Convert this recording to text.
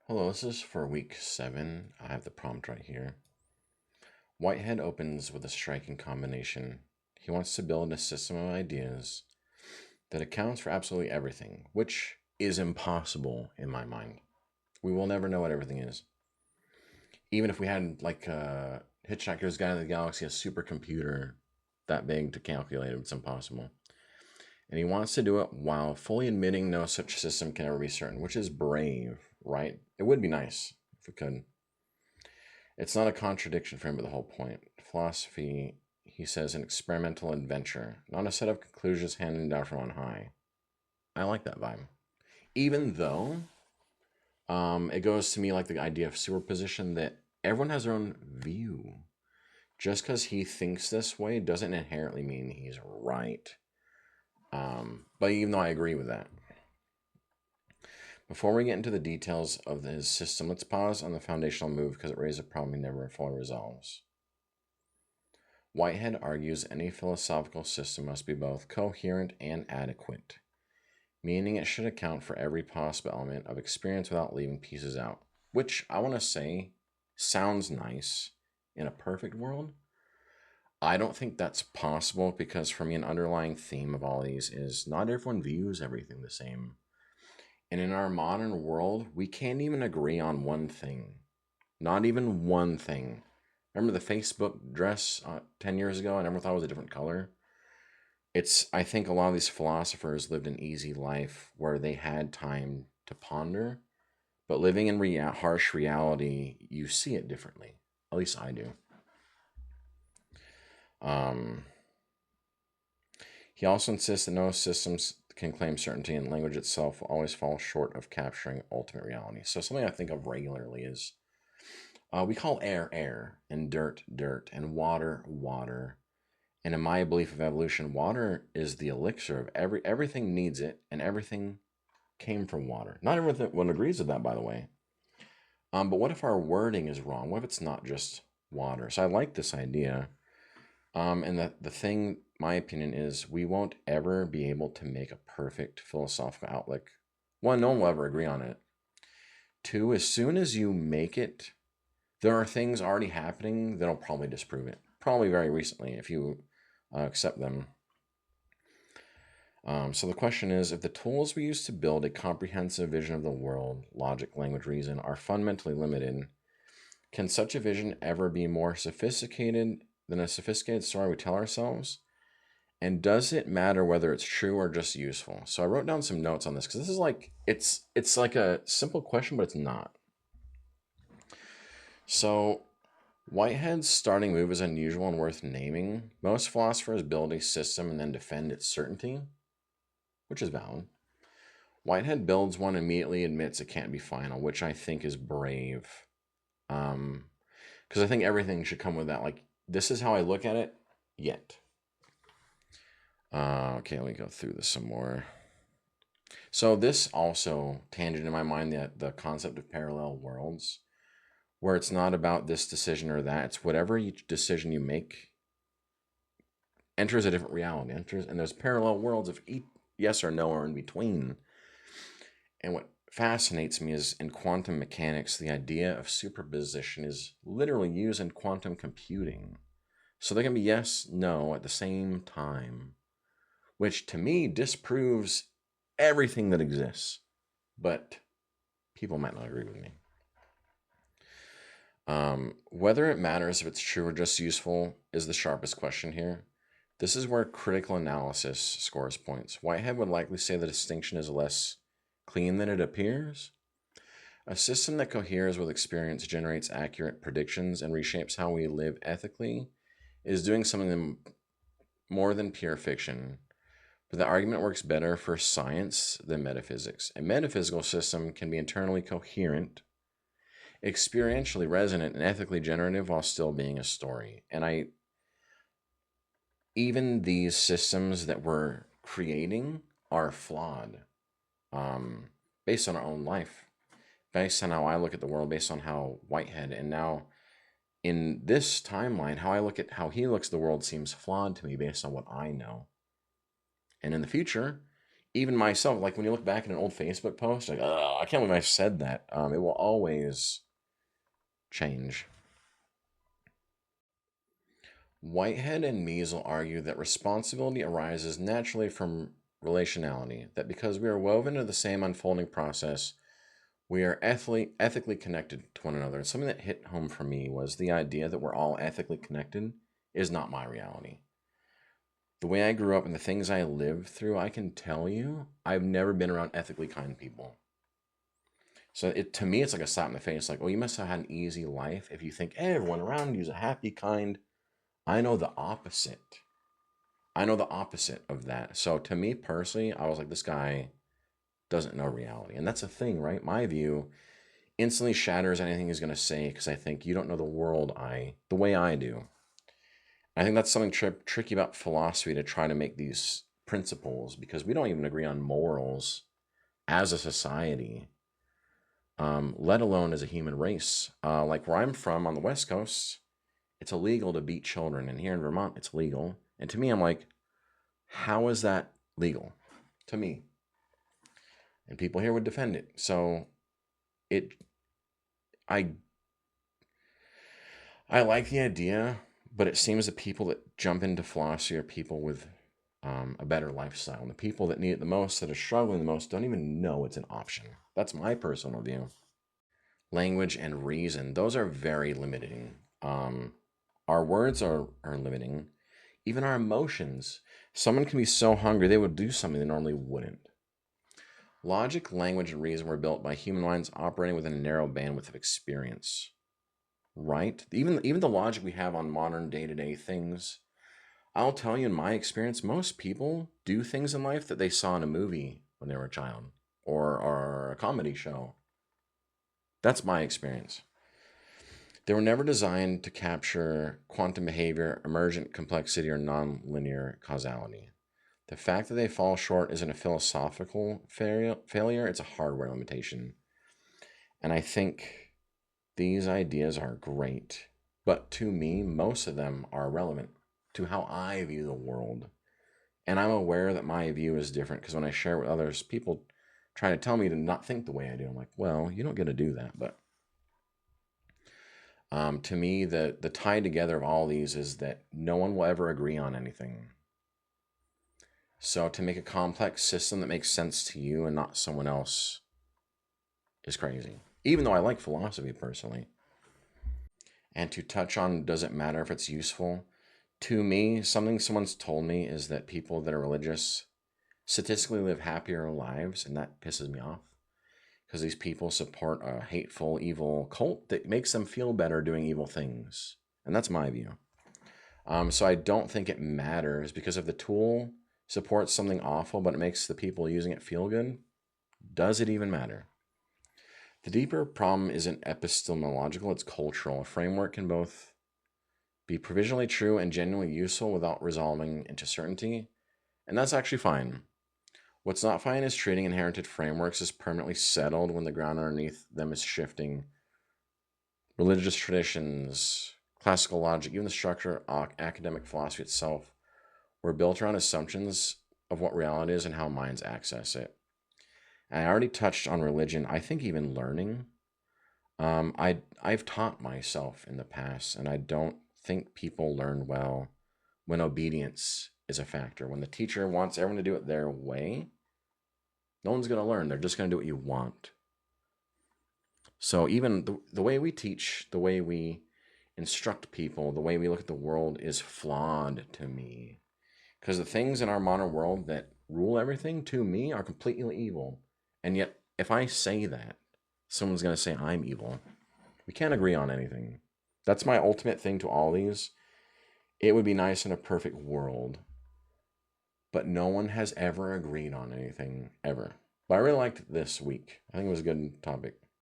Hello, this is for week 7. I have the prompt right here. Whitehead opens with a striking combination. He wants to build a system of ideas that accounts for absolutely everything, which is impossible in my mind. We will never know what everything is. Even if we had, like, Hitchhiker's Guide to the Galaxy, a supercomputer that big to calculate it, it's impossible. And he wants to do it while fully admitting no such system can ever be certain, which is brave, right? It would be nice if we could. It's not a contradiction for him, but the whole point. Philosophy, he says, an experimental adventure, not a set of conclusions handed down from on high. I like that vibe. Even though it goes to me like the idea of superposition that everyone has their own view. Just because he thinks this way doesn't inherently mean he's right. But even though I agree with that. Before we get into the details of his system, let's pause on the foundational move because it raises a problem he never fully resolves. Whitehead argues any philosophical system must be both coherent and adequate, meaning it should account for every possible element of experience without leaving pieces out, which I want to say sounds nice in a perfect world. I don't think that's possible because for me, an underlying theme of all these is not everyone views everything the same. And in our modern world, we can't even agree on one thing. Not even one thing. Remember the Facebook dress 10 years ago? And everyone thought it was a different color. I think a lot of these philosophers lived an easy life where they had time to ponder. But living in harsh reality, you see it differently. At least I do. Um, he also insists that no systems can claim certainty, and language itself will always fall short of capturing ultimate reality. So something I think of regularly is we call air air, and dirt dirt, and water water. And in my belief of evolution, water is the elixir of everything needs it, and everything came from water. Not everyone agrees with that, by the way. But what if our wording is wrong? What if it's not just water? So I like this idea. And the thing, my opinion, is we won't ever be able to make a perfect philosophical outlook. One, no one will ever agree on it. Two, as soon as you make it, there are things already happening that'll probably disprove it. Probably very recently, if you accept them. So the question is, if the tools we use to build a comprehensive vision of the world, logic, language, reason, are fundamentally limited, can such a vision ever be more sophisticated than a sophisticated story we tell ourselves? And does it matter whether it's true or just useful? So I wrote down some notes on this because this is like it's like a simple question, but it's not. So Whitehead's starting move is unusual and worth naming. Most philosophers build a system and then defend its certainty, which is valid. Whitehead builds one and immediately admits it can't be final, which I think is brave. Because I think everything should come with that. Like, this is how I look at it, yet. Okay, let me go through this some more. So this also tangent in my mind the concept of parallel worlds, where it's not about this decision or that. It's whatever each decision you make enters a different reality. And there's parallel worlds of each yes or no or in between. And what fascinates me is in quantum mechanics, the idea of superposition is literally used in quantum computing. So there can be yes, no at the same time, which to me disproves everything that exists. But people might not agree with me. Whether it matters if it's true or just useful is the sharpest question here. This is where critical analysis scores points. Whitehead would likely say the distinction is less clean than it appears. A system that coheres with experience, generates accurate predictions, and reshapes how we live ethically is doing something more than pure fiction. But the argument works better for science than metaphysics. A metaphysical system can be internally coherent, experientially resonant, and ethically generative while still being a story. And even these systems that we're creating are flawed, based on our own life, based on how I look at the world, based on how Whitehead, and now in this timeline, how I look at how he looks at the world seems flawed to me based on what I know. And in the future, even myself, like when you look back at an old Facebook post, like, oh, I can't believe I said that. It will always change. Whitehead and Measle argue that responsibility arises naturally from relationality, that because we are woven into the same unfolding process, we are ethically connected to one another. And something that hit home for me was the idea that we're all ethically connected is not my reality. The way I grew up and the things I lived through, I can tell you, I've never been around ethically kind people. So to me, it's like a slap in the face. Like, well, you must have had an easy life if you think everyone around you is a happy, kind. I know the opposite. I know the opposite of that. So to me personally, I was like, this guy doesn't know reality. And that's a thing, right? My view instantly shatters anything he's going to say because I think you don't know the world the way I do. I think that's something tricky about philosophy, to try to make these principles, because we don't even agree on morals as a society, let alone as a human race. Like where I'm from on the West Coast, it's illegal to beat children, and here in Vermont, it's legal. And to me, I'm like, how is that legal? To me, and people here would defend it. So it, I, I like the idea, but it seems the people that jump into philosophy are people with a better lifestyle. And the people that need it the most, that are struggling the most, don't even know it's an option. That's my personal view. Language and reason, those are very limiting. Our words are limiting. Even our emotions. Someone can be so hungry they would do something they normally wouldn't. Logic, language, and reason were built by human minds operating within a narrow bandwidth of experience. Right? Even the logic we have on modern day-to-day things, I'll tell you, in my experience, most people do things in life that they saw in a movie when they were a child, or a comedy show. That's my experience. They were never designed to capture quantum behavior, emergent complexity, or nonlinear causality. The fact that they fall short isn't a philosophical failure, it's a hardware limitation. And I think these ideas are great, but to me, most of them are relevant to how I view the world. And I'm aware that my view is different, because when I share with others, people try to tell me to not think the way I do. I'm like, well, you don't get to do that. But to me, the tie together of all these is that no one will ever agree on anything. So to make a complex system that makes sense to you and not someone else is crazy. Even though I like philosophy personally. And to touch on, does it matter if it's useful? To me, something someone's told me is that people that are religious statistically live happier lives, and that pisses me off, because these people support a hateful, evil cult that makes them feel better doing evil things. And that's my view. So I don't think it matters, because if the tool supports something awful but it makes the people using it feel good, does it even matter? The deeper problem isn't epistemological, it's cultural. A framework can both be provisionally true and genuinely useful without resolving into certainty, and that's actually fine. What's not fine is treating inherited frameworks as permanently settled when the ground underneath them is shifting. Religious traditions, classical logic, even the structure of academic philosophy itself were built around assumptions of what reality is and how minds access it. And I already touched on religion. I think even learning. I've taught myself in the past, and I don't think people learn well when obedience is a factor. When the teacher wants everyone to do it their way, no one's going to learn. They're just going to do what you want. So even the way we teach, the way we instruct people, the way we look at the world is flawed to me. Because the things in our modern world that rule everything, to me, are completely evil. And yet, if I say that, someone's going to say I'm evil. We can't agree on anything. That's my ultimate thing to all these. It would be nice in a perfect world, but no one has ever agreed on anything, ever. But I really liked this week. I think it was a good topic.